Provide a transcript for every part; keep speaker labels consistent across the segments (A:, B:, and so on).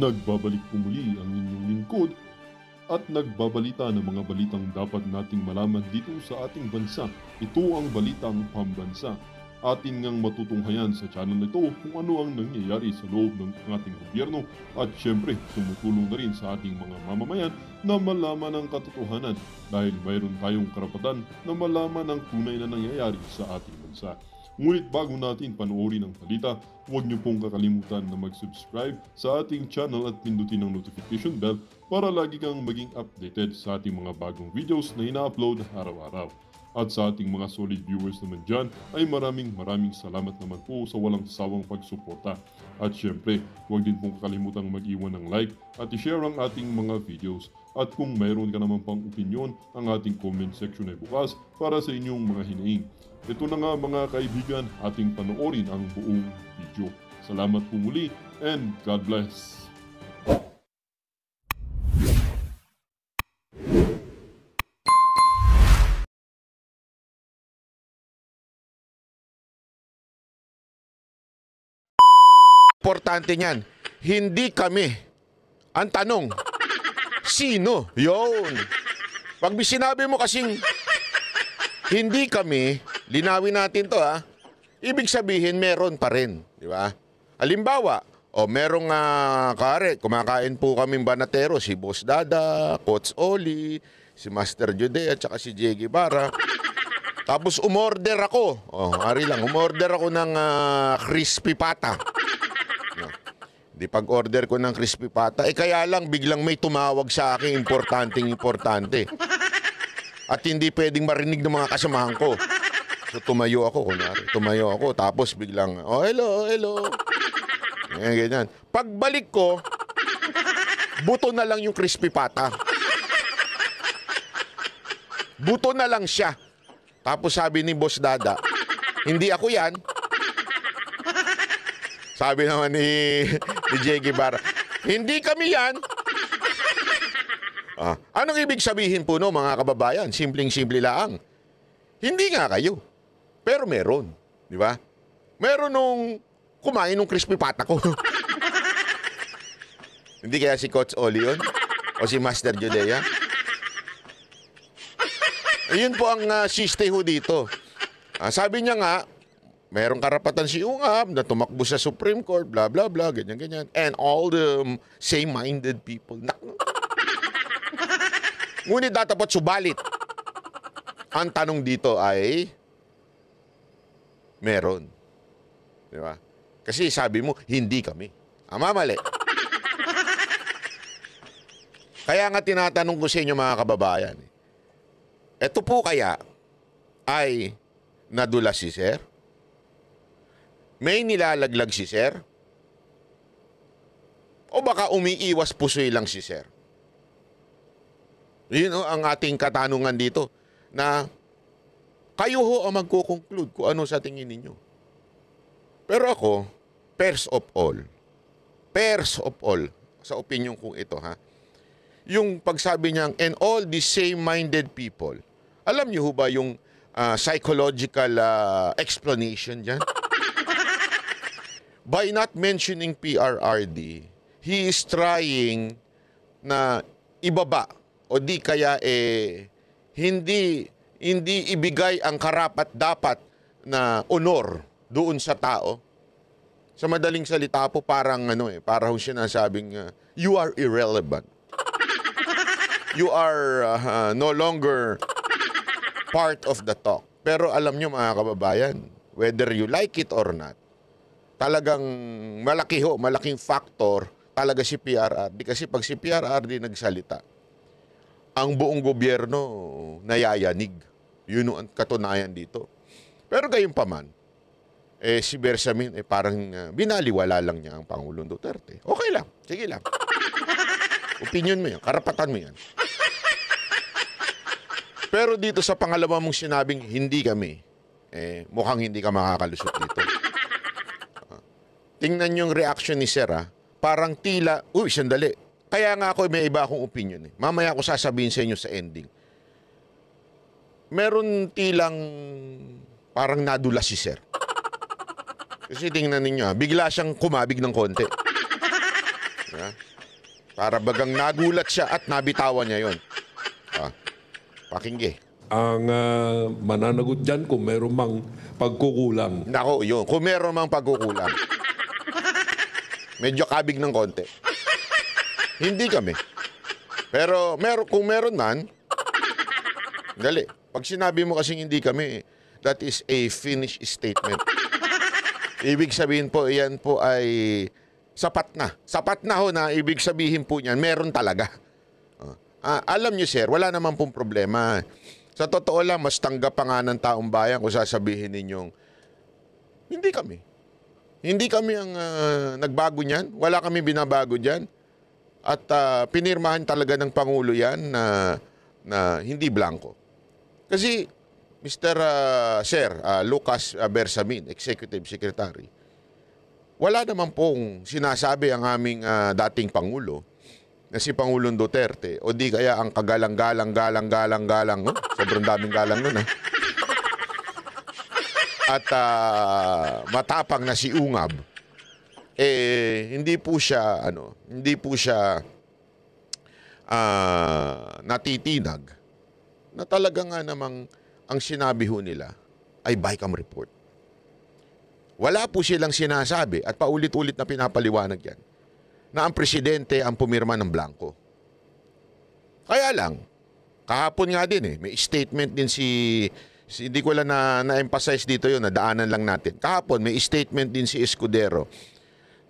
A: Nagbabalik po muli ang inyong lingkod at nagbabalita ng mga balitang dapat nating malaman dito sa ating bansa. Ito ang Balitang Pambansa. Atin ngang matutunghayan sa channel na ito kung ano ang nangyayari sa loob ng ating gobyerno at syempre tumutulong na rin sa ating mga mamamayan na malaman ang katotohanan dahil mayroon tayong karapatan na malaman ang tunay na nangyayari sa ating bansa. Ngunit bago natin panoorin ang balita, huwag niyo pong kakalimutan na mag-subscribe sa ating channel at pindutin ang notification bell para lagi kang maging updated sa ating mga bagong videos na ina-upload araw-araw. At sa ating mga solid viewers naman dyan ay maraming salamat naman po sa walang sawang pagsuporta. At syempre, huwag din pong kakalimutan mag-iwan ng like at i-share ang ating mga videos. At kung mayroon ka naman pang opinion, ang ating comment section ay bukas para sa inyong mga hinaing. Ito na nga mga kaibigan, ating panoorin ang buong video. Salamat po muli and God bless!
B: Importante niyan, hindi kami. Ang tanong, sino? Yun. Pag sinabi mo kasing hindi kami, linawin natin to ha. Ibig sabihin meron pa rin, di ba? Halimbawa, merong kumakain po kaming banatero, si Boss Dada, Coach Oli, si Master Jude at saka si Jay Guevara. Tapos umorder ako. Umorder ako ng crispy pata. Di pag-order ko ng crispy pata, kaya lang biglang may tumawag sa akin, importante. At hindi pwedeng marinig ng mga kasamahan ko. So tumayo ako, tapos biglang, hello. Ganyan. Pagbalik ko, buto na lang yung crispy pata. Buto na lang siya. Tapos sabi ni Boss Dada, hindi ako yan. Sabi naman ni Jay Guevara, hindi kami yan. Anong ibig sabihin po no mga kababayan? Simpleng-simple lang. Hindi nga kayo. Pero meron. Di ba? Meron nung kumain ng crispy pata ko. Hindi kaya si Coach Oli yun? O si Master Judea? Ayun po ang sisteho dito. Sabi niya nga, mayroong karapatan si Ungab na tumakbo sa Supreme Court, blah, blah, blah, ganyan. And all the same-minded people. Ngunit dapat subalit. Ang tanong dito ay, meron. Di ba? Kasi sabi mo, hindi kami. Mali. Kaya nga tinatanong ko sa inyo mga kababayan, eto po kaya ay nadula si Sir? May nilalaglag si Sir? O baka umiiwas pusoy lang si Sir? Yun ang ating katanungan dito na kayo ho ang magko-conclude kung ano sa tingin ninyo. Pero ako, first of all, sa opinion kong ito yung pagsabi niyang and all the same-minded people, alam niyo ho ba yung psychological explanation dyan? By not mentioning PRRD, he is trying na ibaba o di kaya hindi ibigay ang karapat-dapat na honor doon sa tao. Sa madaling salita po parang parang siya nasabing you are irrelevant. You are no longer part of the talk. Pero alam nyo mga kababayan, whether you like it or not, talagang malaking factor talaga si PRRD. Kasi pag si PRRD nagsalita, ang buong gobyerno nayayanig. Yun ang katunayan dito. Pero gayon pa man, si Bersamin parang binaliwala lang niya ang Pangulong Duterte. Okay lang, sige lang. Opinion mo yan, karapatan mo yan. Pero dito sa pangalawa mong sinabing hindi kami, mukhang hindi ka makakalusot dito. Tingnan yung reaction ni Sir parang tila, sandali. Kaya nga ako may iba akong opinion. Mamaya ako sasabihin sa inyo sa ending. Meron tilang parang nadula si Sir. Kasi tingnan ninyo, bigla siyang kumabig ng konti. Para bagang nagulat siya at nabitawan niya yon. Pakingge.
C: Ang mananagot dyan kung meron mang pagkukulang.
B: Nako, yun. Kung meron mang pagkukulang. Medyo kabig ng konti. Hindi kami. Pero kung meron man, dali. Pag sinabi mo kasing hindi kami, that is a finished statement. Ibig sabihin po, iyan po ay sapat na. Sapat na ho na ibig sabihin po niyan, meron talaga. Alam niyo sir, wala naman pong problema. Sa totoo lang, mas tanggap pa nga ng taong bayan kung sasabihin ninyong, hindi kami. Hindi kami ang nagbago niyan. Wala kami binabago diyan. At pinirmahan talaga ng Pangulo yan na hindi blanco. Kasi, Mr. Sir Lucas Bersamin, Executive Secretary, wala naman pong sinasabi ang aming dating Pangulo na si Pangulong Duterte o di kaya ang kagalang-galang, sobrang daming galang nun at matapang na si Ungab, hindi po siya natitinag na talaga nga namang ang sinabi ho nila ay BICAM report. Wala po silang sinasabi at paulit-ulit na pinapaliwanag yan na ang presidente ang pumirma ng blanco. Kaya lang, kahapon nga din may statement din hindi ko lang na-emphasize dito yun, nadaanan lang natin. Kahapon may statement din si Escudero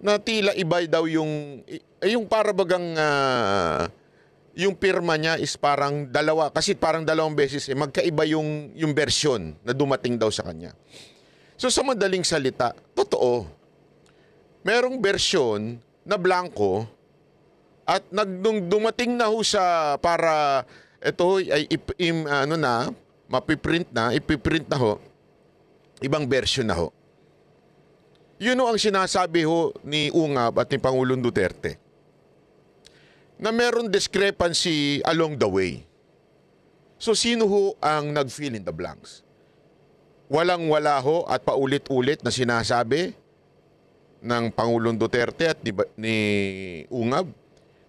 B: na tila iba daw yung para bagang yung pirma niya is parang dalawa, kasi parang dalawang beses magkaiba yung version na dumating daw sa kanya. So sa madaling salita, totoo. Merong bersyon na blanco at nung dumating na ho sa para ito ay ipiprint na ho, ibang version na ho. Yun ho ang sinasabi ho ni Ungab at ni Pangulong Duterte na meron discrepancy along the way. So sino ho ang nag-fill in the blanks? Walang-wala ho at paulit-ulit na sinasabi ng Pangulong Duterte at ni Ungab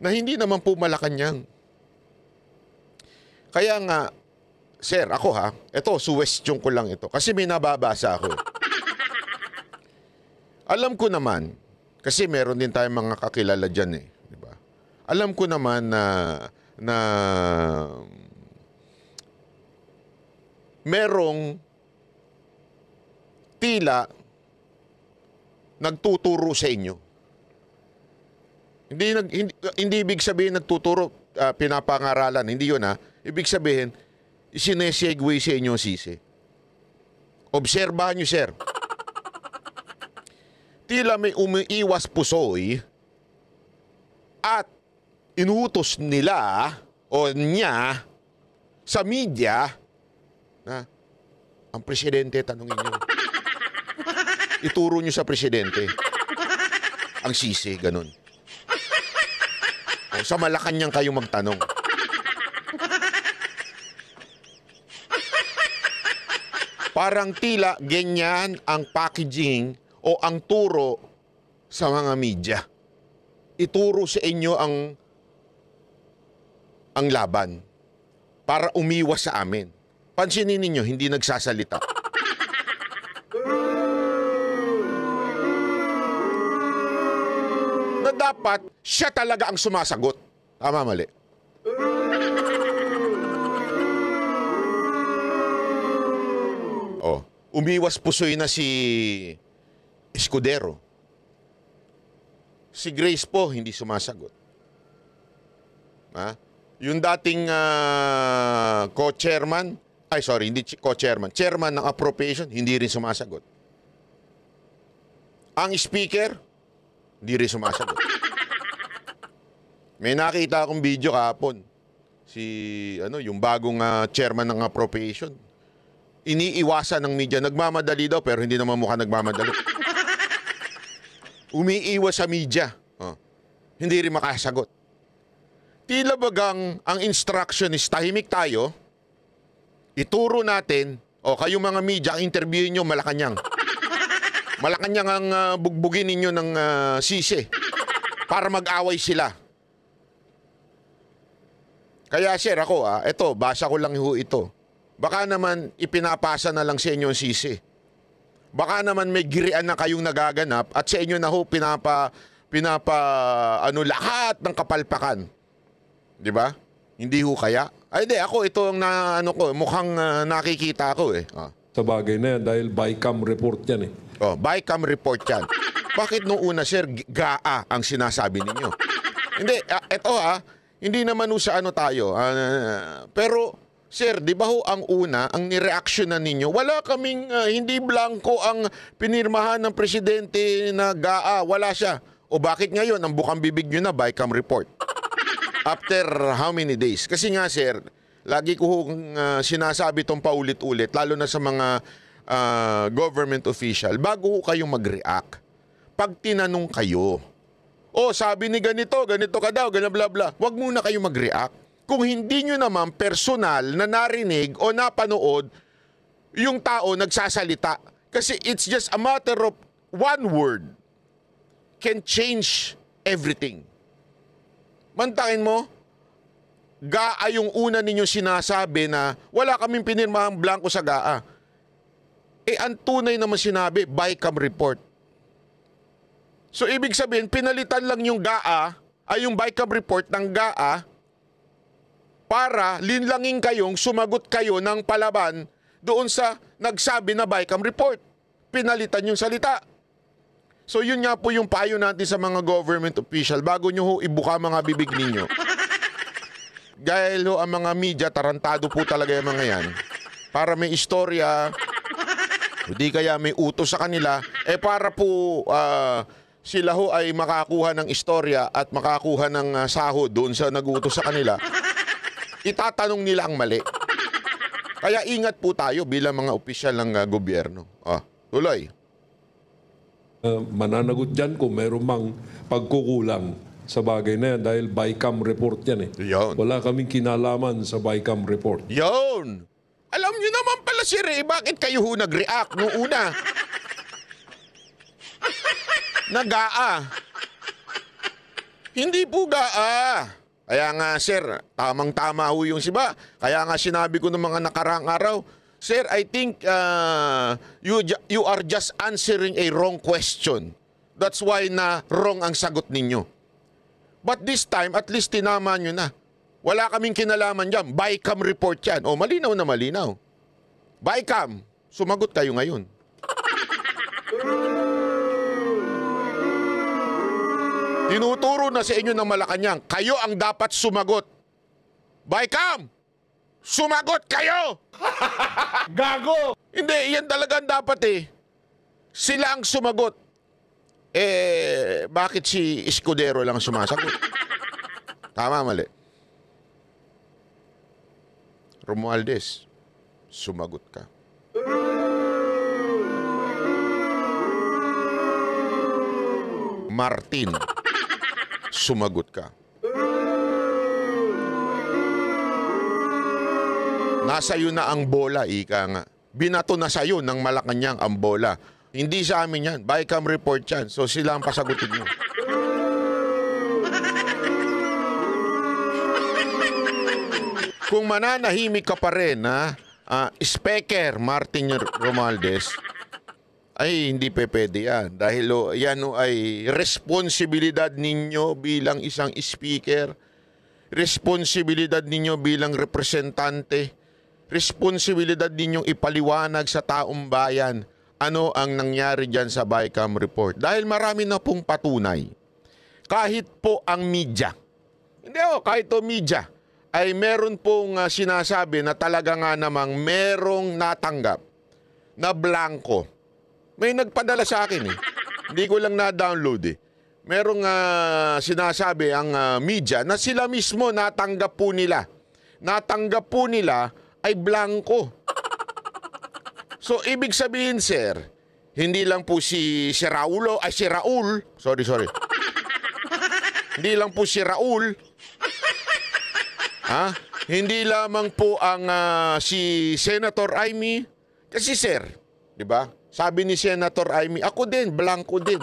B: na hindi naman po Malacanang. Kaya nga, sir, ako ito, suwestiyon ko lang ito kasi may nababasa ako. Alam ko naman, kasi meron din tayong mga kakilala dyan di ba? Alam ko naman na merong tila nagtuturo sa inyo. Hindi ibig sabihin nagtuturo, pinapangaralan. Hindi yun Ibig sabihin, isinesegue sa inyo sisi. Obserbahan nyo, sir. Tila may umiiwas pusoy at inuutos nila o niya sa media na ang presidente, tanungin nyo. Ituro nyo sa presidente ang sisi, ganun. O, sa Malacanang kayo magtanong. Parang tila ganyan ang packaging o ang turo sa mga media. Ituro sa inyo ang laban para umiwas sa amin. Pansinin ninyo, hindi nagsasalita. Na dapat siya talaga ang sumasagot. Tama, mali? Umiwas pusoy na si Escudero. Si Grace po, hindi sumasagot. Yung dating co-chairman, hindi co-chairman, chairman ng appropriation, hindi rin sumasagot. Ang speaker, hindi rin sumasagot. May nakita akong video kahapon. Yung bagong chairman ng appropriation. Iniiwasan ng media. Nagmamadali daw pero hindi naman mukha nagmamadali. Umiiwas sa media. Hindi rin makasagot. Tila bagang ang instruction is tahimik tayo, ituro natin, kayo mga media, ang interviewin nyo Malacanang. Malacanang ang bugbugin ninyo ng sisi para mag-away sila. Kaya sir, ako eto, basa ko lang ho ito. Baka naman ipinapasa na lang sa inyo ang sisi. Baka naman may girian na kayong nagaganap at sa inyo na ho lahat ng kapalpakan. 'Di ba? Hindi ho kaya? Ay di, ako ito ang mukhang nakikita ko eh.
C: Sa bagay na yan dahil BICAM report yan eh.
B: BICAM report yan. Bakit nung una sir, GAA ang sinasabi ninyo? Hindi, eto hindi naman ho sa tayo. Pero sir, di ba ho ang una, ang nireaksyonan ninyo, wala kaming, hindi blanco ang pinirmahan ng presidente na GAA, wala siya. O bakit ngayon, ang bukang bibig nyo na, BICAM report? After how many days? Kasi nga sir, lagi ko hong sinasabi itong paulit-ulit, lalo na sa mga government official, bago ho kayong mag-react, pag tinanong kayo, sabi ni ganito ka daw, ganyan bla bla, wag muna kayong mag-react. Kung hindi nyo naman personal na narinig o napanood yung tao nagsasalita. Kasi it's just a matter of one word can change everything. Mantakin mo, GAA yung una ninyong sinasabi na wala kaming pinirmahang blanco sa GAA. Ang tunay naman sinabi, BICAM report. So ibig sabihin, pinalitan lang yung GAA, yung BICAM report ng GAA para linlangin kayong sumagot kayo ng palaban doon sa nagsabi na BICAM report. Pinalitan yung salita. So yun nga po yung payo natin sa mga government official bago nyo ho ibuka mga bibig ninyo. Dahil ho ang mga media, tarantado po talaga yung mga yan. Para may istorya, hindi kaya may utos sa kanila, para po sila ho ay makakuha ng istorya at makakuha ng sahod doon sa nag-utos sa kanila. Itatanong nila ang mali. Kaya ingat po tayo bilang mga opisyal ng gobyerno. Tuloy.
C: Mananagot dyan kung meron mang pagkukulang sa bagay na yan dahil BICAM report yan eh.
B: Yun.
C: Wala kaming kinalaman sa BICAM report.
B: Yun! Alam nyo naman pala si Ray, bakit kayo ho nag-react noong una? Nag-GAA. Hindi po GAA. Kaya nga sir, tamang-tama ho yung siba. Kaya nga sinabi ko ng mga nakaraang araw, sir, I think you are just answering a wrong question. That's why na wrong ang sagot ninyo. But this time, at least tinama nyo na. Wala kaming kinalaman dyan. BICAM report yan. Malinaw na malinaw. BICAM, sumagot kayo ngayon. Tinuturo na sa inyo ng Malacanang, kayo ang dapat sumagot. BICAM, sumagot kayo!
D: Gago!
B: Hindi, yan talagang dapat Sila ang sumagot. Bakit si Escudero lang sumasagot? Tama, mali. Romualdez, sumagot ka. Martin, sumagot ka. Nasa iyo na ang bola, ika nga. Binato na sa iyo ng Malacanang ang bola. Hindi sa amin yan. BICAM report yan. So sila ang pasagutin nyo. Kung mananahimik ka pa rin, Speaker Martin Romualdez, ay hindi pwede yan. Dahil yan ay responsibilidad ninyo bilang isang speaker, responsibilidad ninyo bilang representante, responsibilidad ninyong ipaliwanag sa taong bayan ano ang nangyari dyan sa BICAM report. Dahil marami na pong patunay. Kahit po ang media, kahit po media, ay meron pong sinasabi na talaga nga namang merong natanggap na blanco. May nagpadala sa akin Hindi ko lang na-download Merong sinasabi ang media na sila mismo natanggap po nila. Natanggap po nila ay blanco. So, ibig sabihin, sir, hindi lang po si Raul. Hindi lang po si Raul. Hindi lamang po ang si Senator Amy. Kasi, sir, di ba? Sabi ni Senator Amy, ako din, blanco din.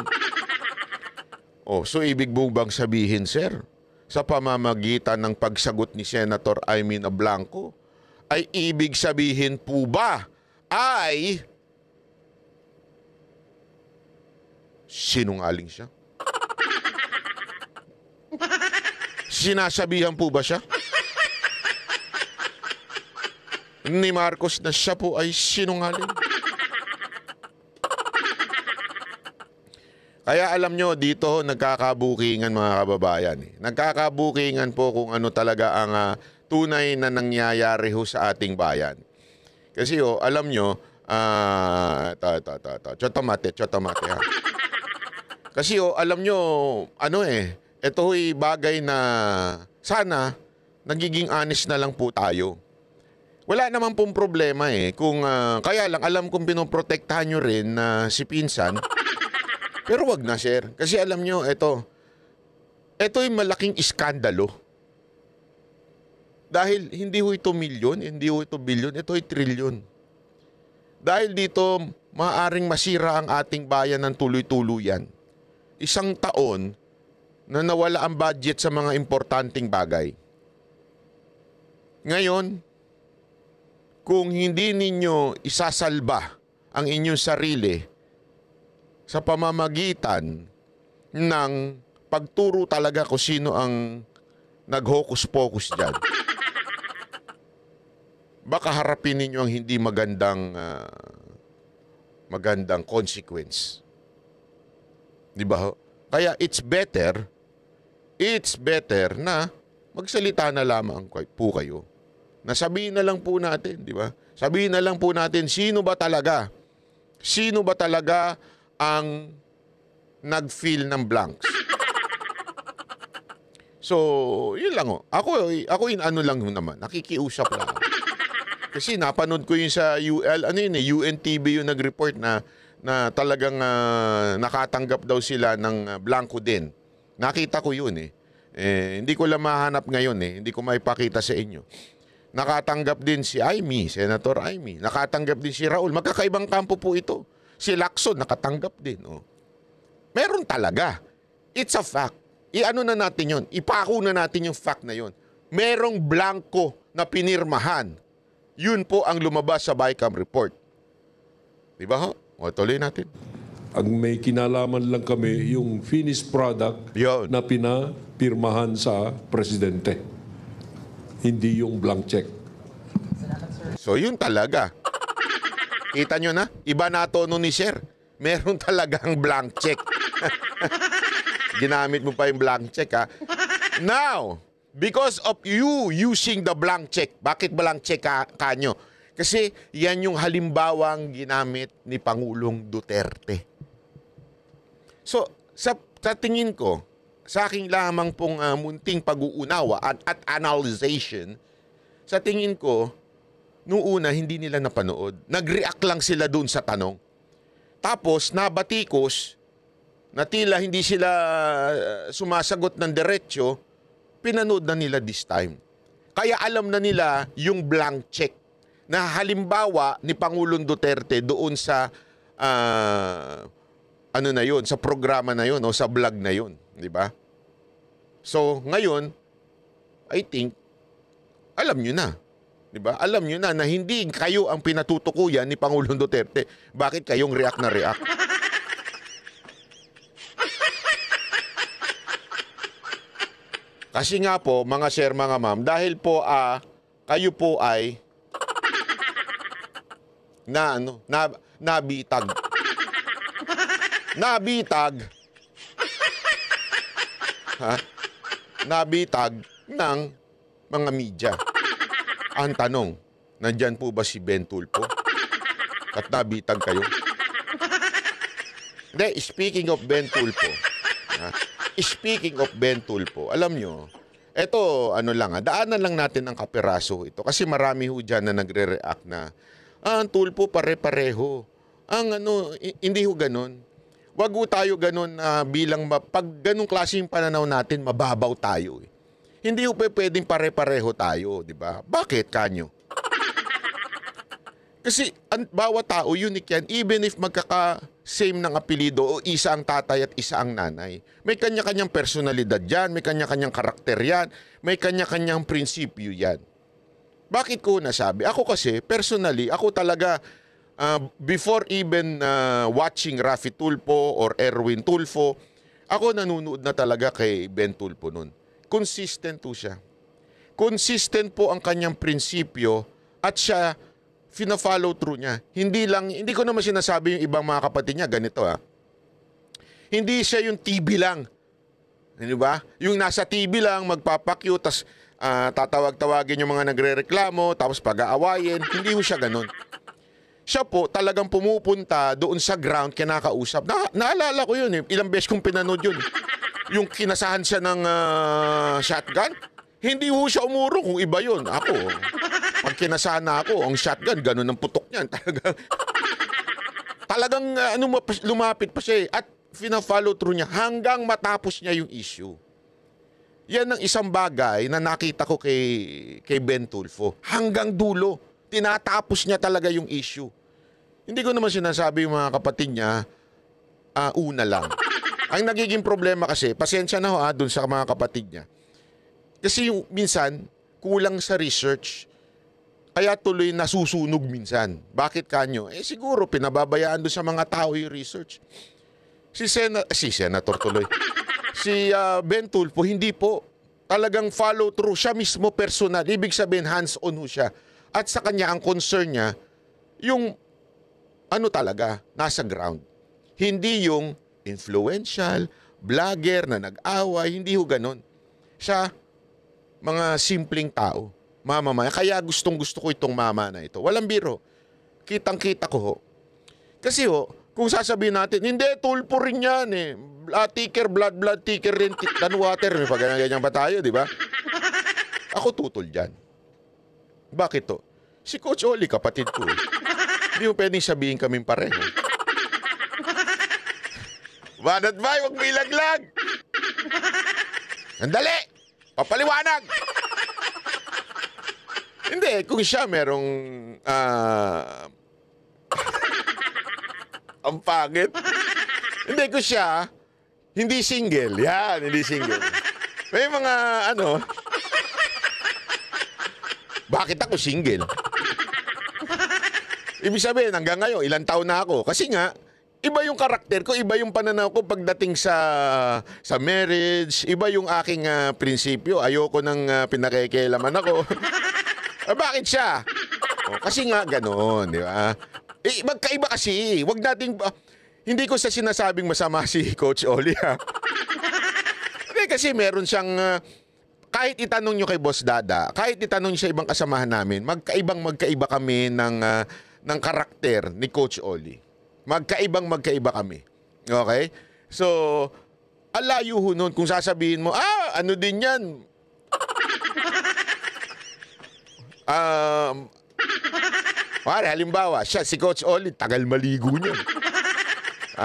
B: So ibig bang sabihin, sir? sa pamamagitan ng pagsagot ni Senator Imee Blanco, ay ibig sabihin po ba ay sinungaling siya? Sinasabihan po ba siya ni Marcos na siya po ay sinungaling? Kaya alam nyo, dito nagkakabukingan mga kababayan. Nagkakabukingan po kung ano talaga ang tunay na nangyayari ho sa ating bayan. Kasi alam nyo, chotomate ha. Kasi alam nyo, ito ho'y bagay na sana nagiging honest na lang po tayo. Wala naman pong problema kung kaya lang alam kong pinoprotektahan nyo rin na si Pinsan. Pero wag na, sir. Kasi alam nyo, ito'y malaking iskandalo. Dahil hindi ho ito milyon, hindi ho ito bilyon, ito'y trilyon. Dahil dito, maaaring masira ang ating bayan ng tuloy-tuluyan. Isang taon na nawala ang budget sa mga importanteng bagay. Ngayon, kung hindi ninyo isasalba ang inyong sarili sa pamamagitan ng pagturo talaga kung sino ang nag-hocus-pocus dyan, baka harapin ninyo ang hindi magandang consequence. Di ba? Kaya it's better na magsalita na lamang po kayo. Nasabihin na lang po natin, di ba? Sabihin na lang po natin, sino ba talaga ang nag-fill ng blanks? So, yun lang Ako ano lang naman, nakikiusap lang. Kasi napanood ko yun sa UNTV yung nag-report na talagang nakatanggap daw sila ng blanco din. Nakita ko yun hindi ko lang mahanap ngayon hindi ko maipakita sa inyo. Nakatanggap din si Imee, Senator Imee. Nakatanggap din si Raul. Magkakaibang kampo po ito. Si Lacson nakatanggap din. Meron talaga. It's a fact. I-ano na natin yun. Ipako na natin yung fact na yun. Merong blanco na pinirmahan. Yun po ang lumabas sa BICAM report. Di ba ho? Tuloy natin.
C: Ang may kinalaman lang kami yung finished product
B: Yun.
C: na pinapirmahan sa presidente. Hindi yung blank check.
B: So yun talaga. Kita nyo na? Iba na tono ni Sir. Meron talagang blank check. Ginamit mo pa yung blank check Now, because of you using the blank check, bakit blank check kanyo? Kasi yan yung halimbawang ginamit ni Pangulong Duterte. So, sa tingin ko, sa aking lamang pong munting pag-uunawa at analyzation, sa tingin ko, noong una hindi nila napanood. Nag-react lang sila doon sa tanong. Tapos, nabatikos, na tila hindi sila sumasagot ng diretsyo, pinanood na nila this time. Kaya alam na nila yung blank check na halimbawa ni Pangulong Duterte doon sa sa programa na yun o sa vlog na yun, di ba? So, ngayon, I think, alam nyo na. Diba? Alam nyo na hindi kayo ang pinatutukuyan ni Pangulong Duterte. Bakit kayong react na react? Kasi nga po, mga sir, mga ma'am, dahil po kayo po ay nabitag. Nabitag. Nabitag ng mga media. Ang tanong, nandyan po ba si Ben Tulfo? At nabitag kayo? Hindi, speaking of Ben Tulfo, alam nyo, eto, daanan lang natin ang kapiraso ito. Kasi marami ho dyan na nagre-react na, ang Tulfo pare-pareho. Hindi ho ganun. Wag ho tayo ganun pag ganung klaseng pananaw natin, mababaw tayo. Hindi ho pwedeng pare-pareho tayo, di ba? Bakit kanyo? Kasi ang bawat tao, unique yan, even if magkaka-same ng apelido o isa ang tatay at isa ang nanay. May kanya-kanyang personalidad yan, may kanya-kanyang karakter yan, may kanya-kanyang prinsipyo yan. Bakit ko nasabi? Ako kasi, personally, ako talaga, before even watching Raffy Tulfo or Erwin Tulfo, ako nanunood na talaga kay Ben Tulfo nun. Consistent po siya. Consistent po ang kanyang prinsipyo at siya fina-follow through niya. Hindi ko naman sinasabi yung ibang mga kapatid niya, ganito Hindi siya yung TV lang. Di ba? Yung nasa TV lang, magpapakyu, tas tatawag-tawagin yung mga nagre-reklamo, tapos pag-aawayin. Hindi mo siya ganun. Siya po talagang pumupunta doon sa ground, kinakausap. Naalala ko yun Ilang beses kong pinanood yun. Yung kinasahan siya ng shotgun, hindi ho siya umurong kung iba yun. Ako, pag kinasahan na ako, ang shotgun, ganun ang putok niyan. Talagang lumapit pa siya At fina-follow through niya hanggang matapos niya yung issue. Yan ang isang bagay na nakita ko kay Ben Tulfo. Hanggang dulo, tinatapos niya talaga yung issue. Hindi ko naman sinasabi yung mga kapatid niya, una lang. Ang nagiging problema kasi, pasensya na ho dun sa mga kapatid niya. Kasi yung minsan, kulang sa research. Kaya tuloy nasusunog minsan. Bakit kanyo? Siguro pinababayaan doon sa mga tao yung research. Si Senator tuloy. Si Ben Tulfo, hindi po. Talagang follow through. Siya mismo personal. Ibig sabihin, hands-on ho siya. At sa kanya, ang concern niya, yung talaga, nasa ground. Hindi yung influential, vlogger na nag-away, hindi ho ganon. Siya, mga simpleng tao, mamamaya. Kaya gustong-gusto ko itong mama na ito. Walang biro. Kitang-kita ko ho. Kasi kung sasabihin natin, hindi, Tulfo rin yan Ticker, blood, ticker rin, than water. May pag-ganyan ba tayo, di ba? Ako tutol dyan. Bakit to? Si Coach Oli, kapatid ko Hindi mo pwedeng sabihin kaming pareho. Banat ba? Huwag mo ilaglag! Sandali! Papaliwanag! Hindi, kung siya merong ang pangit. Hindi, kung siya hindi single. Yan, hindi single. May mga bakit ako single? Ibig sabihin, hanggang ngayon, ilang taon na ako. Kasi nga, iba yung karakter ko, iba yung pananaw ko pagdating sa marriage, iba yung aking prinsipyo. Ayoko nang pinakikialaman ako. Bakit siya? Kasi nga gano'n, di ba? Magkaiba kasi. Wag nating hindi ko sa sinasabing masama si Coach Oli Hindi kasi meron siyang kahit itanong nyo kay Boss Dada, kahit itanong nyo sa ibang kasamahan namin, magkaiba kami ng karakter ni Coach Oli. Magkaiba kami. Okay? So, alayo ho nun kung sasabihin mo, ano din yan? Halimbawa, si Coach Oli, tagal maligo niyan.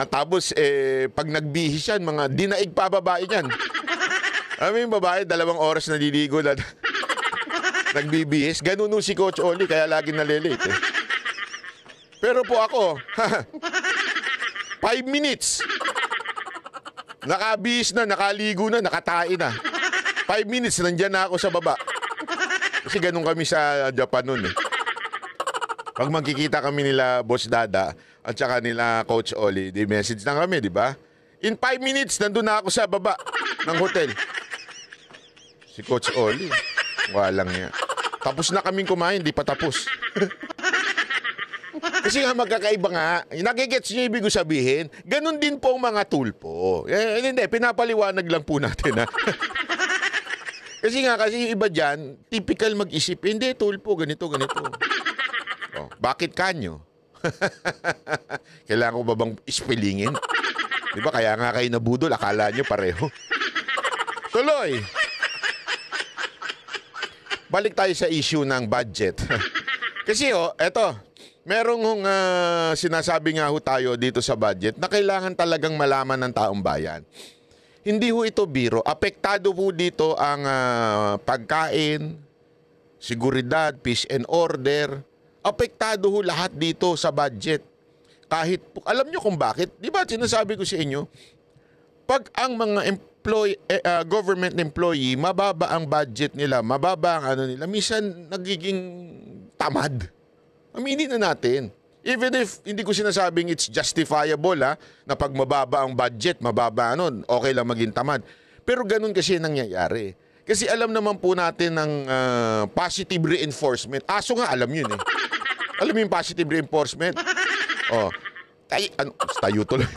B: Tapos, pag nagbihis yan, mga dinaig pa babae niyan. Yung babae, 2 oras na diligo na nagbibihis. Ganun si Coach Oli, kaya lagi nalilate. Pero po ako, 5 minutes. Nakabihis na, nakaligo na, nakatae na. 5 minutes, nandyan na ako sa baba. Kasi ganun kami sa Japan nun Pag magkikita kami nila Boss Dada at saka nila Coach Oli, di message na kami, di ba? In 5 minutes, nandun na ako sa baba ng hotel. Si Coach Oli, walang niya. Tapos na kaming kumain, di pa tapos. Kasi nga magkakaiba nga, nagigets niyo ibig sabihin, ganun din po ang mga Tulfo. Hindi, pinapaliwanag lang po natin Kasi yung iba dyan, typical mag-isip, hindi, Tulfo, ganito. Bakit kanyo? Kailangan ko ba bang ispelingin? Di ba, kaya nga kayo nabudol, akala nyo pareho. Tuloy! Balik tayo sa issue ng budget. Kasi eto, merong sinasabi nga ho tayo dito sa budget na kailangan talagang malaman ng taong bayan. Hindi ho ito biro. Apektado ho dito ang pagkain, seguridad, peace and order, apektado ho lahat dito sa budget. Kahit, alam nyo kung bakit? Di ba sinasabi ko sa inyo, pag ang mga government employee, mababa ang budget nila, mababa ang ano nila, minsan nagiging tamad. Aminin na natin. Even if hindi ko sinasabing it's justifiable na pag mababa ang budget, mababa okay lang maging tamad. Pero ganun kasi nangyayari. Kasi alam naman po natin ng positive reinforcement. Aso nga, alam yun eh. Alam mo yung positive reinforcement? Oh. Tayo tuloy.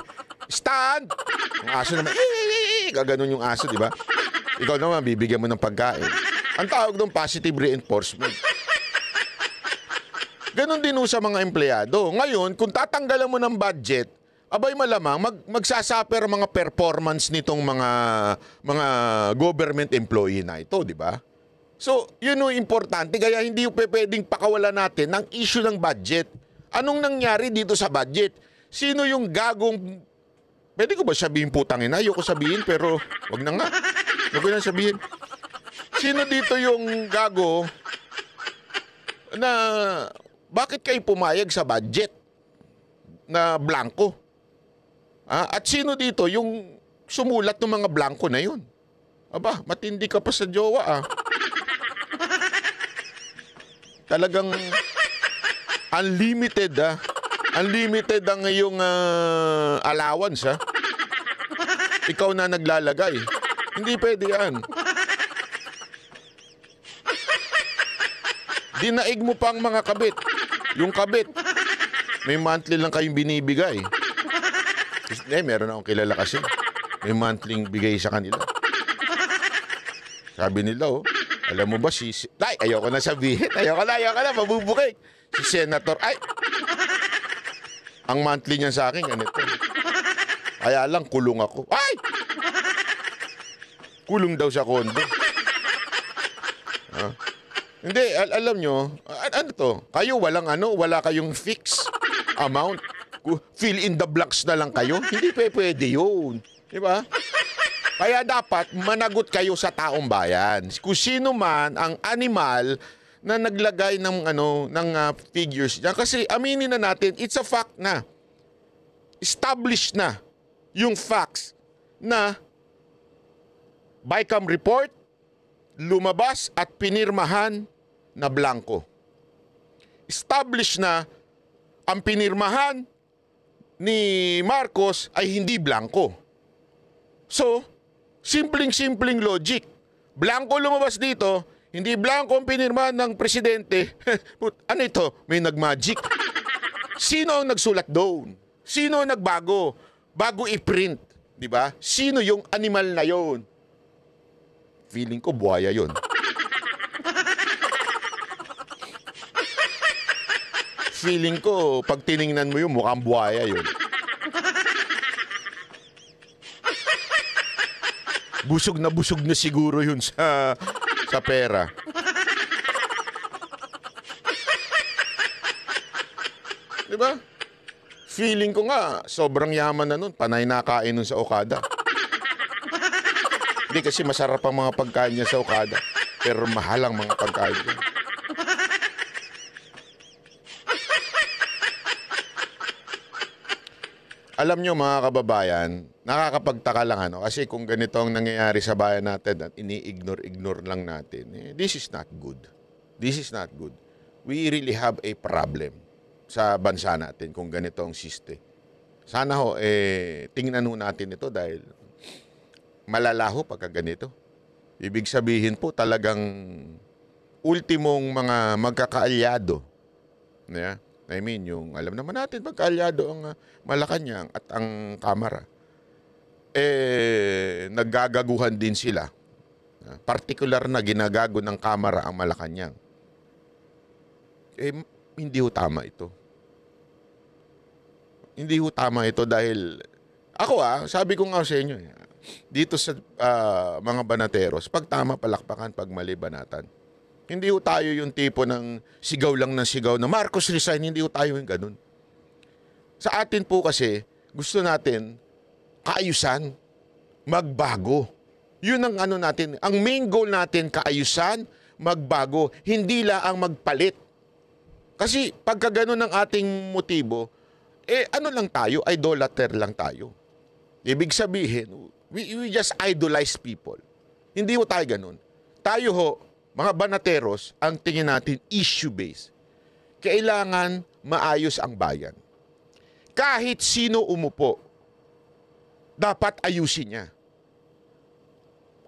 B: Stand! Yung aso naman, gaganon yung aso, di ba? Ikaw naman, bibigyan mo ng pagkain. Ang tawag doon, positive reinforcement. Ganon din sa mga empleyado. Ngayon, kung tatanggalan mo ng budget, abay malamang, magsasuffer mga performance nitong mga government employee na ito, di ba? So, yun yung importante. Kaya hindi yung pwedeng pakawalan natin ng issue ng budget. Anong nangyari dito sa budget? Sino yung gagong... Pwede ko ba sabihin putang ina? Ayoko sabihin pero wag na nga. Wag ko na sabihin. Sino dito yung gago na bakit kayo pumayag sa budget na blanco? At sino dito yung sumulat ng mga blanco na yun? Aba, matindi ka pa sa jowa Talagang unlimited Unlimited ang iyong allowance Ikaw na naglalagay. Hindi pwede yan. Dinaig mo pang mga kabit. Yung kabit, may monthly lang kayong binibigay. Meron akong kilala kasi. May monthly bigay sa kanila. Sabi nila, alam mo ba ayoko na sabihin. Ayoko na, mabubukay. Si Senator, ang monthly niya sa akin, ganito. Kaya lang, kulong ako. Kulong daw sa kondo. Hindi, alam nyo, ano to? Kayo wala kayong fixed amount. Fill in the blanks na lang kayo. Hindi pwede yun. Di ba? Kaya dapat managot kayo sa taong bayan. Kung sino man ang animal na naglagay ng figures niya. Kasi aminin na natin, it's a fact na. Established na yung facts na BICAM report lumabas at pinirmahan na blanco. Established na ang pinirmahan ni Marcos ay hindi blanco. So, simpleng logic. Blanco lumabas dito, hindi blanco ang pinirmahan ng presidente. Ano ito? May nagmagic. Sino ang nagsulat doon? Sino ang nagbago? Bago i-print, di ba? Sino yung animal na yon? Feeling ko buhaya yon. Feeling ko, pag tiningnan mo yun, mukhang buhaya yun. Busog na siguro yun sa pera. Di ba? Feeling ko nga, sobrang yaman na nun. Panay nakain nun sa Okada. Hindi kasi masarap ang mga pagkain niya sa Okada. Pero mahal ang mga pagkain niya. Alam nyo mga kababayan, nakakapagtaka lang kasi kung ganito ang nangyayari sa bayan natin at ini-ignore lang natin, this is not good. This is not good. We really have a problem sa bansa natin kung ganito ang siste. Sana tingnan natin ito dahil malalaho pagka ganito. Ibig sabihin po talagang ultimong mga magkakaalyado. Yeah? I mean, yung alam naman natin magkaalyado ang Malacanang at ang Kamara. Naggagaguhan din sila. Partikular na ginagago ng Kamara ang Malacanang. Hindi ho tama ito. Hindi ho tama ito dahil ako sabi ko nga sa inyo, dito sa mga banateros, pag tama palakpakan, pag mali banatan. Hindi ho tayo yung tipo ng sigaw lang ng sigaw na Marcos resign, hindi ho tayo yung ganun. Sa atin po kasi, gusto natin kaayusan, magbago. Yun ang natin, ang main goal natin, kaayusan, magbago, hindi lang ang magpalit. Kasi pagka ganun ang ating motibo, ano lang tayo, idolater lang tayo. Ibig sabihin, we just idolize people. Hindi ho tayo ganun. Tayo ho, mga banateros, ang tingin natin issue-based. Kailangan maayos ang bayan. Kahit sino umupo, dapat ayusin niya.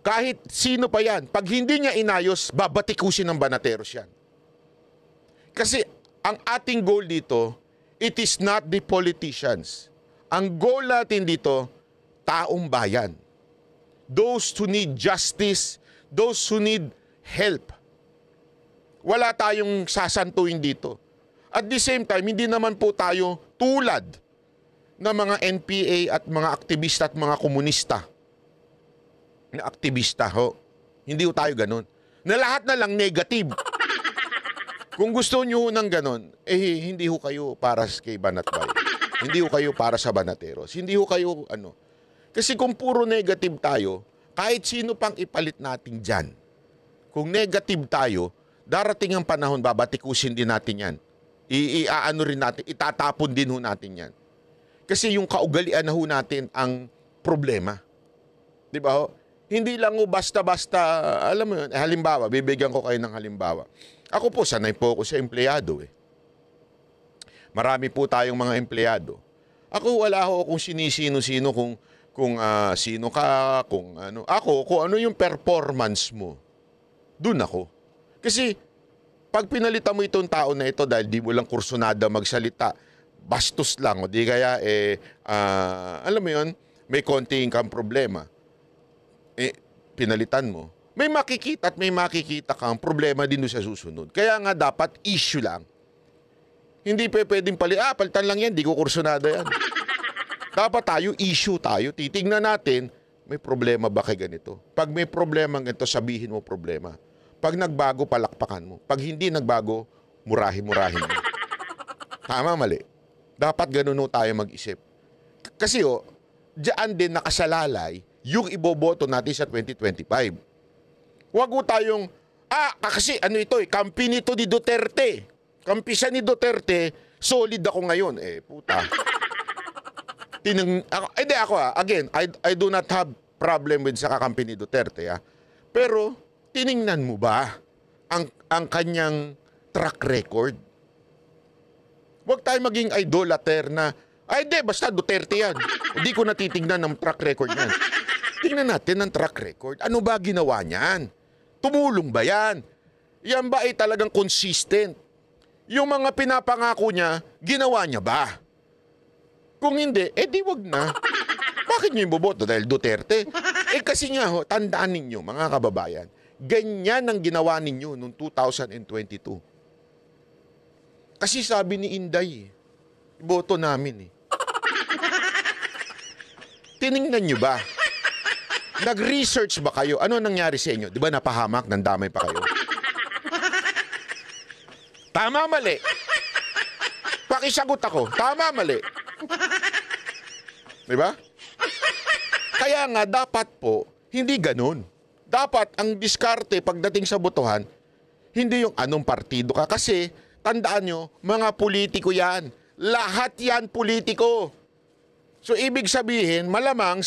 B: Kahit sino pa yan, pag hindi niya inayos, babatikusin ng banateros yan. Kasi ang ating goal dito, it is not the politicians. Ang goal natin dito, taong bayan. Those who need justice, those who need help. Wala tayong sasantuin dito. At the same time, hindi naman po tayo tulad ng mga NPA at mga aktivista at mga komunista. Na aktivista ho. Hindi ho tayo ganun. Na lahat na lang negative. Kung gusto nyo ng ganun, hindi ho kayo para kay Banatbay. Hindi ho kayo para sa Banateros. Hindi ho kayo ano. Kasi kung puro negative tayo, kahit sino pang ipalit natin dyan, kung negative tayo, darating ang panahon, babatikusin din natin yan. Iaano rin natin, itatapon din ho natin yan. Kasi yung kaugalian na ho natin ang problema. Di ba ho? Hindi lang ho basta-basta, alam mo yun, halimbawa, bibigyan ko kayo ng halimbawa. Ako po, sanay po ako sa empleyado eh. Marami po tayong mga empleyado. Ako wala ho kung sinisino-sino kung sino ka, kung ano. Ako, kung ano yung performance mo, dun ako. Kasi, pag pinalitan mo itong tao na ito dahil di mo lang kursunada magsalita, bastos lang, o di kaya, alam mo yun, may konting kang problema. Pinalitan mo. May makikita at may makikita kang problema din sa susunod. Kaya nga dapat issue lang. Hindi pwedeng palitan lang yan, di ko kursunada yan. Dapat tayo, issue tayo, titignan natin, may problema ba kay ganito? Pag may problema ganito, sabihin mo problema. Pag nagbago, palakpakan mo. Pag hindi nagbago, murahin-murahin mo. Tama, mali. Dapat ganun tayo mag-isip. Kasi diyan din nakasalalay yung iboboto natin sa 2025. Huwag ko tayong, kasi ano ito kampi nito ni Duterte. Kampi siya ni Duterte, solid ako ngayon. Puta. Again, I do not have problem with sa kakampi ni Duterte. Pero, tiningnan mo ba ang kanyang track record? Huwag tayo maging idolater na, basta Duterte yan. Hindi ko natitignan ng track record niyan. Tingnan natin ang track record. Ano ba ginawa niyan? Tumulong ba yan? Yan ba ay talagang consistent? Yung mga pinapangako niya, ginawa niya ba? Kung hindi, di wag na. Bakit niyo iboboto? Dahil Duterte? Kasi nga tandaan ninyo, mga kababayan, ganyan ang ginawa ninyo noong 2022. Kasi sabi ni Inday, iboto namin Tiningnan niyo ba? Nag-research ba kayo? Ano nangyari sa inyo? Di ba napahamak, nandamay pa kayo? Tama, mali. Pakisagot ako. Tama, mali. Di ba? Kaya nga, dapat po, hindi ganun. Dapat, ang diskarte pagdating sa botohan, hindi yung anong partido ka. Kasi, tandaan nyo, mga politiko yan. Lahat yan politiko. So, ibig sabihin, malamang,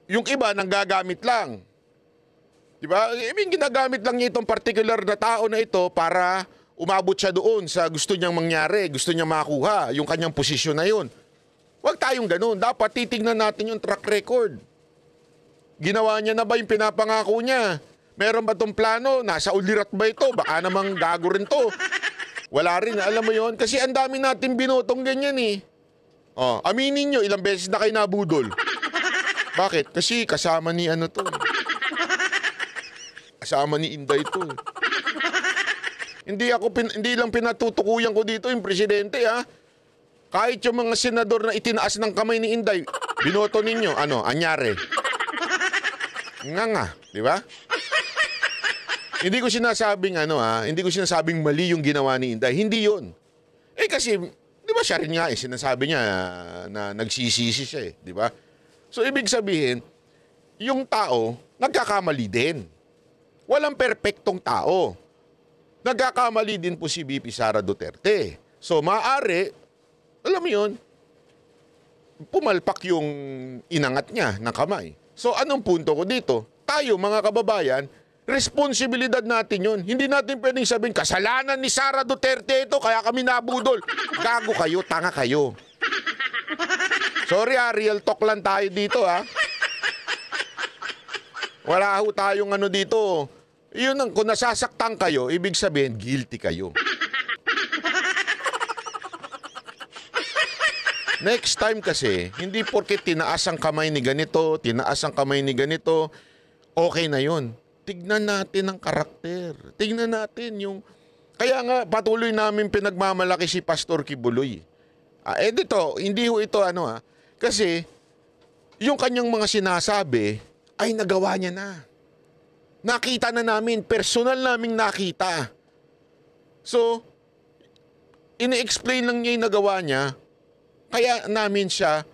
B: yung iba nanggagamit lang. Diba? Ginagamit lang niya itong particular na tao na ito para umabot siya doon sa gusto niyang mangyari, gusto niyang makuha, yung kanyang posisyon na yun. Huwag tayong ganun. Dapat titignan natin yung track record. Ginawa niya na ba yung pinapangako niya? Meron ba itong plano? Nasa ulirat ba ito? Baka namang gago rin to. Wala rin, alam mo yon. Kasi ang dami natin binotong ganyan aminin nyo, ilang beses na kayo nabudol. Bakit? Kasi kasama ni to. Kasama ni Inday to. Hindi lang pinatutukuyan ko dito yung presidente Kahit yung mga senador na itinaas ng kamay ni Inday, binoto ninyo, anyari. Nga, di ba? Hindi ko sinasabing hindi ko sinasabing mali yung ginawa ni Inday. Hindi yun. Kasi, di ba siya rin nga sinasabi niya na nagsisisi siya di ba? So, ibig sabihin, yung tao, nagkakamali din. Walang perpektong tao. nagkakamali din po si VP Sara Duterte. So maaari, alam mo yun, pumalpak yung inangat niya ng kamay. So anong punto ko dito? Tayo mga kababayan, responsibilidad natin yun. Hindi natin pwedeng sabihin, kasalanan ni Sara Duterte ito, kaya kami nabudol. Gago kayo, tanga kayo. Sorry real talk lang tayo dito Wala ho tayong ano dito. Yun ang, kung nasasaktan kayo, ibig sabihin, guilty kayo. Next time kasi, hindi porket tinaas ang kamay ni ganito, okay na yun. Tignan natin ang karakter. Tignan natin yung... Kaya nga, patuloy namin pinagmamalaki si Pastor Kibuloy. Dito, hindi ho ito kasi yung kanyang mga sinasabi ay nagawa niya na. Nakita na namin, personal naming nakita. So, ini-explain lang niya yung nagawa niya, kaya namin siya,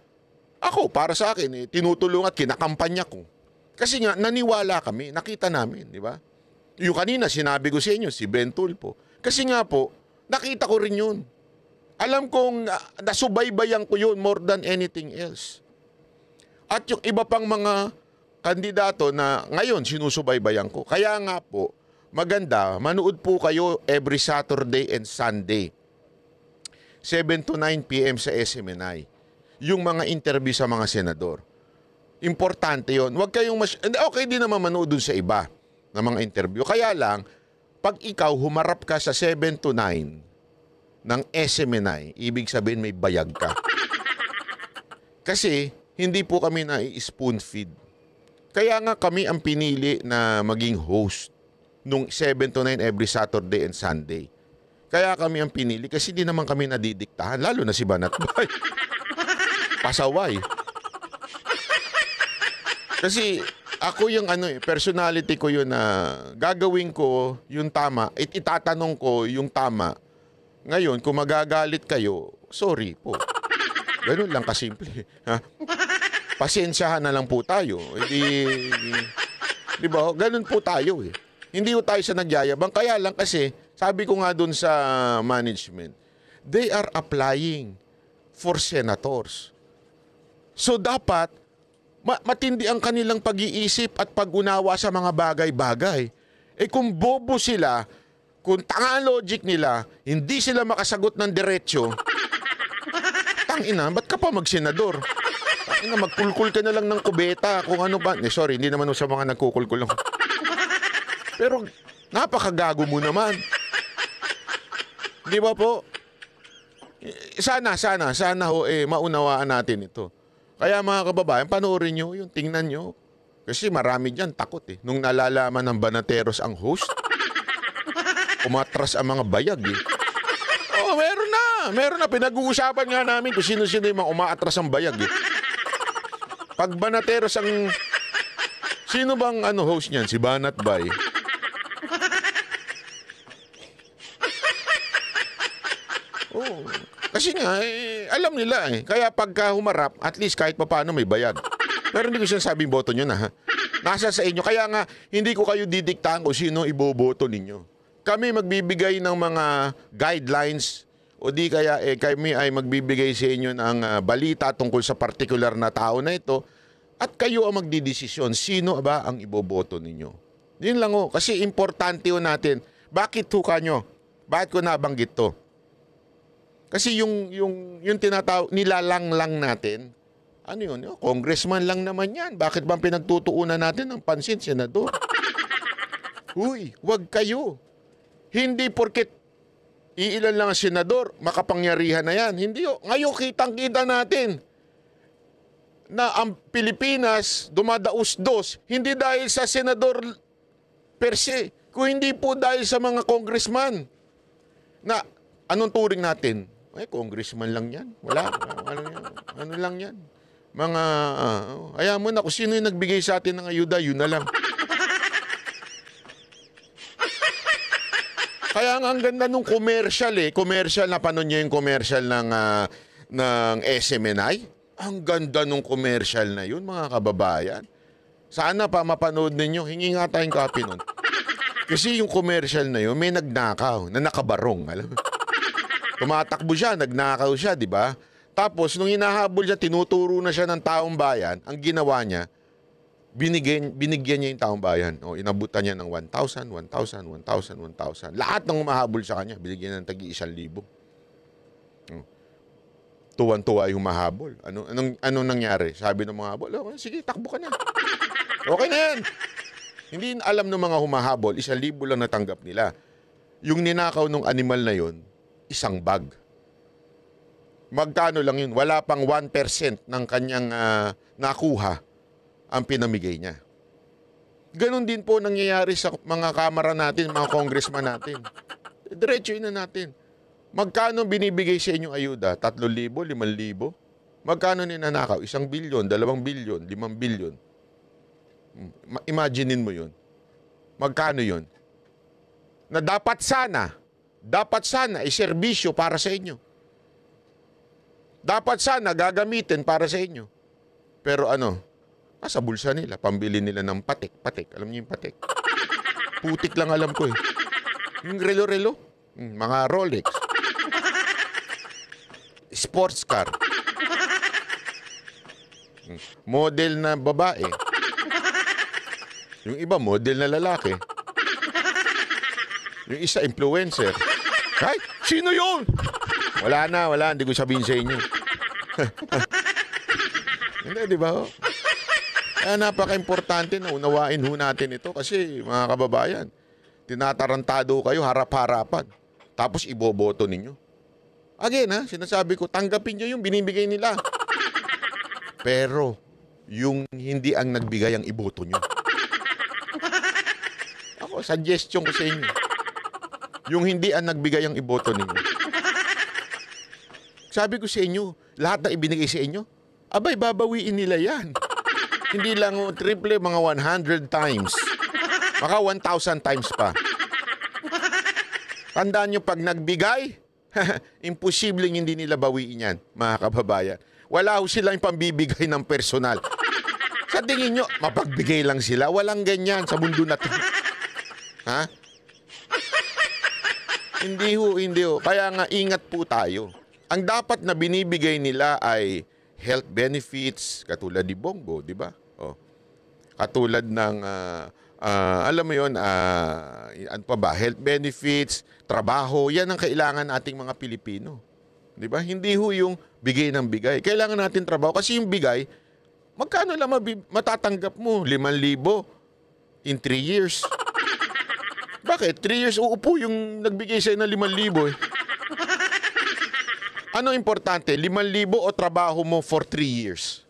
B: ako para sa akin, tinutulong at kinakampanya ko. Kasi nga, naniwala kami, nakita namin, di ba? Yung kanina, sinabi ko sa inyo, si Ben Tulfo. Kasi nga po, nakita ko rin yun. Alam kong nasubaybayan ko yun more than anything else. At yung iba pang mga kandidato na ngayon sinusubaybayan ko. Kaya nga po, maganda, manood po kayo every Saturday and Sunday. 7 to 9 p.m. sa SMNI. Yung mga interview sa mga senador. Importante yon. Huwag kayong okay din naman manood dun sa iba na mga interview. Kaya lang, pag ikaw humarap ka sa 7 to 9 ng SMNI, ibig sabihin may bayag ka. Kasi hindi po kami na-spoon feed. Kaya nga kami ang pinili na maging host nung 7 to 9 every Saturday and Sunday. Kaya kami ang pinili kasi hindi naman kami nadidiktahan, lalo na si Banat Bay. Pasaway. Kasi ako yung personality ko yun na gagawin ko yung tama, itatanong ko yung tama. Ngayon, kung magagalit kayo, sorry po. Ganun lang kasimple. Pasensyahan na lang po tayo. Di ba? Ganun po tayo eh. Hindi po tayo sa nagyayabang. Kaya lang kasi, sabi ko nga dun sa management, they are applying for senators. So dapat, matindi ang kanilang pag-iisip at pag-unawa sa mga bagay-bagay. Kung bobo sila, kung tanga ang logic nila, hindi sila makasagot ng diretsyo, tangina, ba't ka pa magsenador? Tangina, magkulkul ka na lang ng kubeta kung ano ba. Sorry, hindi naman sa mga nagkukulkul lang. Pero napakagago mo naman. Di ba po? Sana ho maunawaan natin ito. Kaya mga kababayan, panoorin nyo yung tingnan nyo. Kasi marami dyan takot eh. Nung nalalaman ng Banateros ang host, umatras ang mga bayag eh. Oh, meron na. Pinag-uusapan nga namin kung sino-sino yung mga umaatras ang bayag eh. Pag Banateros ang... Sino bang host niyan? Si Banat Bay. Oh, kasi nga, alam nila eh. Kaya pagka humarap, at least kahit papaano may bayad. Pero hindi ko sinasabing boto nyo na ha. Nasa sa inyo. Kaya nga, hindi ko kayo didiktahan kung sino iboboto ninyo. Kami magbibigay ng mga guidelines o di kaya kami ay magbibigay sa inyo ng balita tungkol sa particular na tao na ito at kayo ang magdidesisyon sino ba ang iboboto ninyo. Yun lang ho. Kasi importante ho natin. Bakit ho kanyo? Bakit ko nabanggit to? Kasi yung tinatawag, nilalang natin, ano yun? Congressman lang naman yan. Bakit bang pinagtutuunan natin ng pansin, senador? Uy, wag kayo. Hindi porket iilan lang ang senador, makapangyarihan na yan. Hindi yun. Ngayon kitang-kita natin na ang Pilipinas dumadaos-dos, hindi dahil sa senador per se, kung hindi po dahil sa mga congressman. Na, anong turing natin? Congressman lang yan. Wala. Ano lang yan? Mga, ayaw mo na, kung sino yung nagbigay sa atin ng ayuda, yun na lang. Kaya nga ang ganda nung commercial eh. Commercial, napanood nyo yung commercial ng SMNI? Ang ganda nung commercial na yun, mga kababayan. Sana pa mapanood ninyo. Hingi nga tayong copy nun. Kasi yung commercial na yun, may nagnakaw na nakabarong. Alam mo? Tumatakbo siya, nagnakaw siya, di ba? Tapos, nung hinahabol siya, tinuturo na siya ng taong bayan, ang ginawa niya, binigyan niya yung taong bayan. O, inabutan niya ng 1,000, 1,000, 1,000, 1,000. Lahat ng umahabol sa kanya, binigyan ng tagi 1,000. Tuwan-tuwa yung mahabol. Anong nangyari? Sabi ng mga habol, oh, sige, takbo ka na. Okay na yan. Hindi alam ng mga humahabol, 1,000 lang natanggap nila. Yung ninakaw ng animal na yon, isang bag. Magkano lang yun? Wala pang 1% ng kanyang nakuha ang pinamigay niya. Ganon din po nangyayari sa mga kamara natin, mga congressman natin. Diretso na natin. Magkano binibigay sa inyong ayuda? 3,000, 5,000? Magkano ninanakaw? 1 bilyon, 2 bilyon, 5 bilyon. Imaginein mo yun. Magkano yun? Na dapat sana serbisyo para sa inyo. Dapat sana gagamitin para sa inyo. Pero nasa bulsa nila, pambili nila ng patik. Alam niyo yung patik? Putik lang alam ko eh. Yung relo-relo, mga Rolex. Sports car. Model na babae. Yung iba, model na lalaki. Yung isa, influencer. Ay, sino yun? Wala. Hindi ko sabihin sa inyo. Hindi, di ba? Kaya napaka-importante na unawain ho natin ito kasi, mga kababayan, tinatarantado kayo harap-harapan. Tapos iboboto ninyo. Again, sinasabi ko, tanggapin nyo yung binibigay nila. Pero, yung hindi ang nagbigay ang iboto nyo. Ako, suggestion ko sa inyo. Yung hindi ang nagbigay ang iboto ninyo. Sabi ko sa inyo, lahat na ibinigay sa inyo, abay, babawiin nila yan. Hindi lang triple, mga 100 times. Maka 1,000 times pa. Tandaan nyo, pag nagbigay, imposibleng hindi nila bawiin yan, mga kababayan. Wala ho silang pambibigay ng personal. Sa tingin nyo, mapagbigay lang sila. Walang ganyan sa mundo na to. Ha? Hindi ho. Kaya nga, ingat po tayo. Ang dapat na binibigay nila ay health benefits, katulad ni Bongo, di ba? Oh. Katulad ng, alam mo yun, ano pa ba? Health benefits, trabaho, yan ang kailangan nating mga Pilipino. Di ba? Hindi ho yung bigay ng bigay. Kailangan natin trabaho kasi yung bigay, magkano lang matatanggap mo? 5,000 in 3 years. Bakit? 3 years uupo yung nagbigay sa'yo ng 5,000 eh. Ano importante? 5,000 o trabaho mo for 3 years?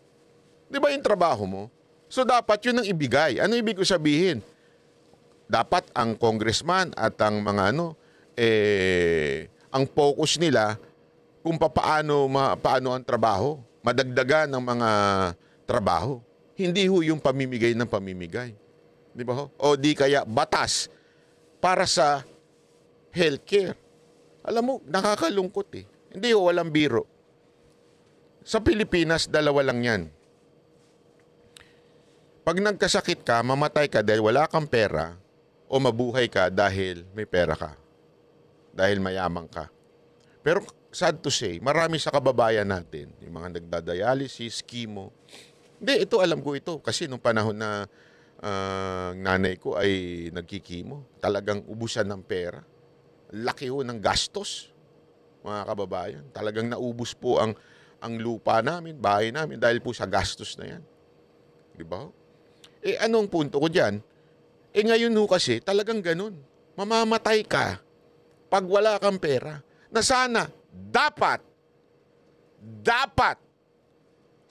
B: Di ba yung trabaho mo? So dapat yun ang ibigay. Ano ibig ko sabihin? Dapat ang congressman at ang mga ang focus nila kung paano ang trabaho. Madagdagan ng mga trabaho. Hindi ho yung pamimigay ng pamimigay. Di ba ho? O di kaya batas para sa healthcare. Alam mo, nakakalungkot eh. Hindi ho, walang biro. Sa Pilipinas, 2 lang yan. Pag nagkasakit ka, mamatay ka dahil wala kang pera o mabuhay ka dahil may pera ka. Dahil mayaman ka. Pero sad to say, marami sa kababayan natin, yung mga nagdadialysis, chemo. Hindi, ito alam ko ito. Kasi nung panahon na nanay ko ay nagkikimo, talagang ubusan ng pera. Laki ho ng gastos, mga kababayan. Talagang naubos po ang lupa namin, bahay namin, dahil po sa gastos na yan. Di ba? Anong punto ko dyan? Ngayon ho kasi, talagang ganun. Mamamatay ka pag wala kang pera. Na sana, dapat,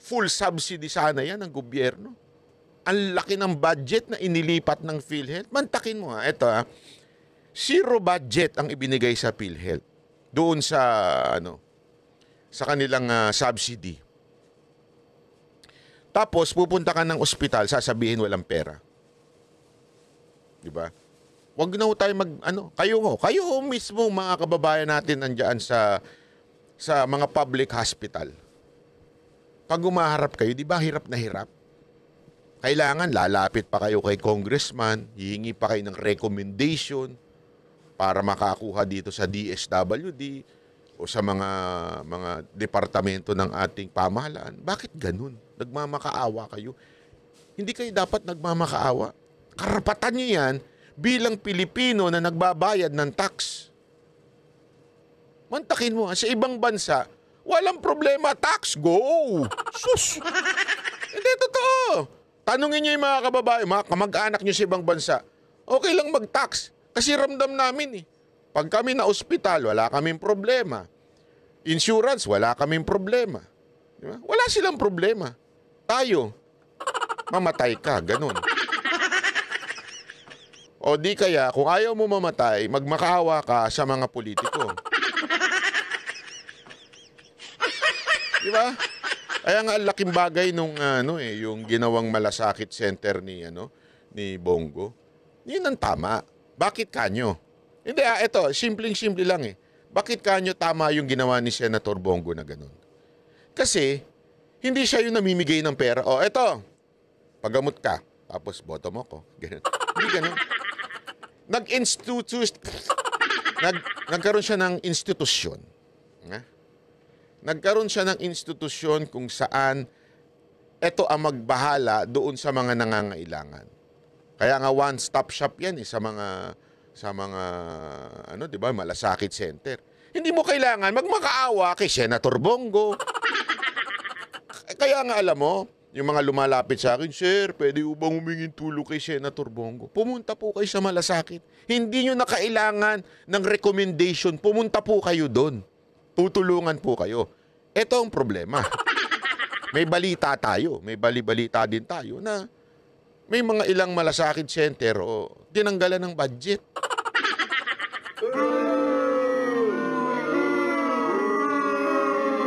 B: full subsidy sana yan ng gobyerno. Ang laki ng budget na inilipat ng PhilHealth. Mantakin mo ito zero budget ang ibinigay sa PhilHealth. Doon sa, sa kanilang subsidy. Tapos, pupunta ka ng ospital, sasabihin walang pera. Diba? Huwag na ho tayo kayo mismo mga kababayan natin nandiyan sa mga public hospital. Pag umaharap kayo, di ba hirap na hirap? kailangan lalapit pa kayo kay congressman, hihingi pa kayo ng recommendation para makakuha dito sa DSWD o sa mga departamento ng ating pamahalaan. Bakit ganun? Nagmamakaawa kayo. Hindi kayo dapat nagmamakaawa. Karapatan niyo yan bilang Pilipino na nagbabayad ng tax. Mantakin mo, sa ibang bansa, walang problema, tax, go! Sus! Hindi, totoo. Tanungin niyo yung mga kababayan, mga kamag-anak niyo sa ibang bansa, okay lang mag-tax. Kasi ramdam namin eh. Pag kami na ospital, wala kaming problema. Insurance, wala kaming problema. Diba? Wala silang problema. Tayo, mamatay ka, ganun. O di kaya, kung ayaw mo mamatay, magmakaawa ka sa mga politiko. Diba? Kaya nga laking bagay nung yung ginawang malasakit center ni Bongo. Yun ang tama. Bakit kanyo? Hindi ito, simpleng-simple lang eh. Bakit kanyo tama yung ginawa ni Senator Bongo na ganun? Kasi hindi siya yung namimigay ng pera. O eto, pagamot ka, tapos boto mo ko. Ganun. Hindi ganun. Nagkaroon siya ng institusyon. Nagkaroon siya ng institusyon kung saan ito ang magbahala doon sa mga nangangailangan. Kaya nga one-stop shop yan sa mga 'di ba, malasakit center. Hindi mo kailangan magmakaawa kay Senator Bongo. Kaya nga alam mo, yung mga lumalapit sa akin, "Sir, pwede ubang humingin tulong kay Senator Bongo?" Pumunta po kayo sa malasakit. Hindi nyo na kailangan ng recommendation. Pumunta po kayo doon. Tutulungan po kayo. Ito ang problema. May balita tayo. May bali-balita din tayo na may mga ilang malasakit center o tinanggalan ng budget.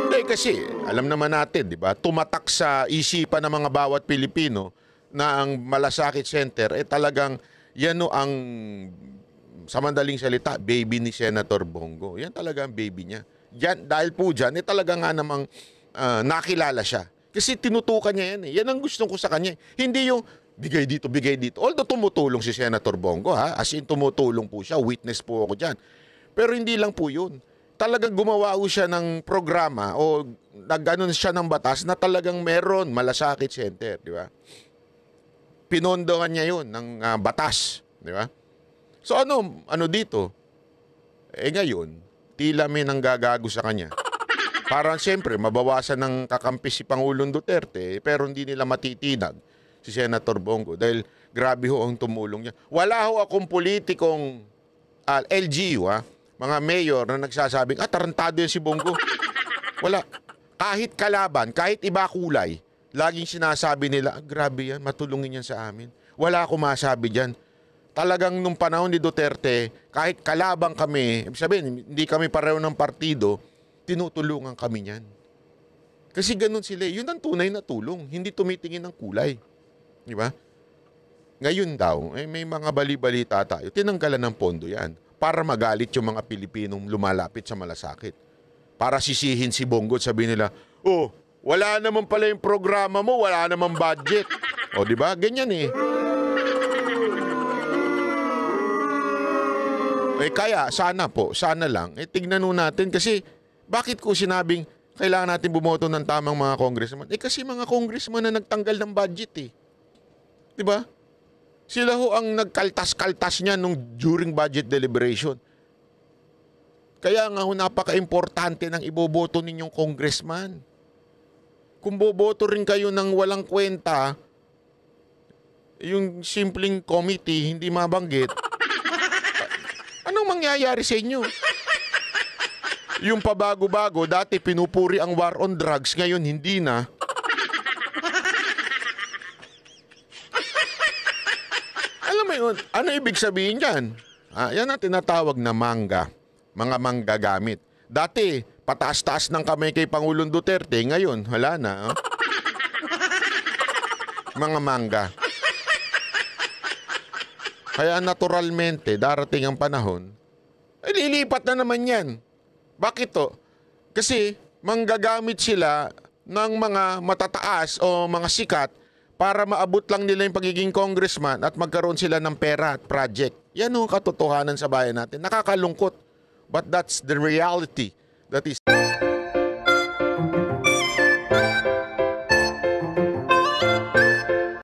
B: Hindi kasi, alam naman natin, di ba? Tumatak sa isipan ng mga bawat Pilipino na ang malasakit center talagang yan ang sa madaling salita, baby ni Senator Bongo. Yan talaga ang baby niya. Yan, dahil po dyan, talaga nga namang nakilala siya. Kasi tinutukan niya yan eh. Yan ang gusto ko sa kanya. Hindi yung bigay dito, bigay dito. Although tumutulong si Senator Bongo, ha? As in tumutulong po siya. Witness po ako dyan. Pero hindi lang po yun. Talagang gumawa po siya ng programa o nag-anon siya ng batas na talagang meron malasakit center. Di ba? Pinondohan niya yun ng batas. Di ba? So ano dito? Ngayon, tila may nanggagago sa kanya. Parang siyempre, mabawasan ng kakampi si Pangulong Duterte, pero hindi nila matitinag si Senator Bongo dahil grabe ho ang tumulong niya. Wala ho akong politikong LGU, mga mayor na nagsasabing, tarantado yan si Bongo. Wala. Kahit kalaban, kahit iba kulay, laging sinasabi nila, grabe yan, matulungin yan sa amin. Wala akong masabi dyan. Talagang nung panahon ni Duterte, kahit kalabang kami, sabihin, hindi kami pareho ng partido, tinutulungan kami niyan. Kasi ganun sila. Yun ang tunay na tulong. Hindi tumitingin ng kulay. Di ba? Ngayon daw, may mga bali-balita tayo. Tinanggalan ng pondo yan para magalit yung mga Pilipinong lumalapit sa malasakit. Para sisihin si Bongo at sabihin nila, wala naman pala yung programa mo, wala naman budget. O di ba? Ganyan eh. Kaya sana lang, tignan nun natin kasi bakit ko sinabing kailangan natin bumoto ng tamang mga congressman? Kasi mga congressman na nagtanggal ng budget eh. Diba? Sila ho ang nagkaltas-kaltas niya during budget deliberation. Kaya nga ho napaka-importante ng iboboto ninyong congressman. Kung boboto rin kayo ng walang kwenta, yung simpleng committee, hindi mabanggit, anong mangyayari sa inyo? Yung pabago-bago, dati pinupuri ang war on drugs, ngayon hindi na. Alam mo yun, ano ibig sabihin yan? Yan ang tinatawag na mangga. Mga manggagamit. Dati, pataas-taas ng kamay kay Pangulong Duterte, ngayon, wala na. Mga mangga. Kaya naturalmente, darating ang panahon, lilipat na naman yan. Bakit to? Kasi manggagamit sila ng mga matataas o mga sikat para maabot lang nila yung pagiging congressman at magkaroon sila ng pera at project. Yan ang katotohanan sa bayan natin. Nakakalungkot. But that's the reality that is...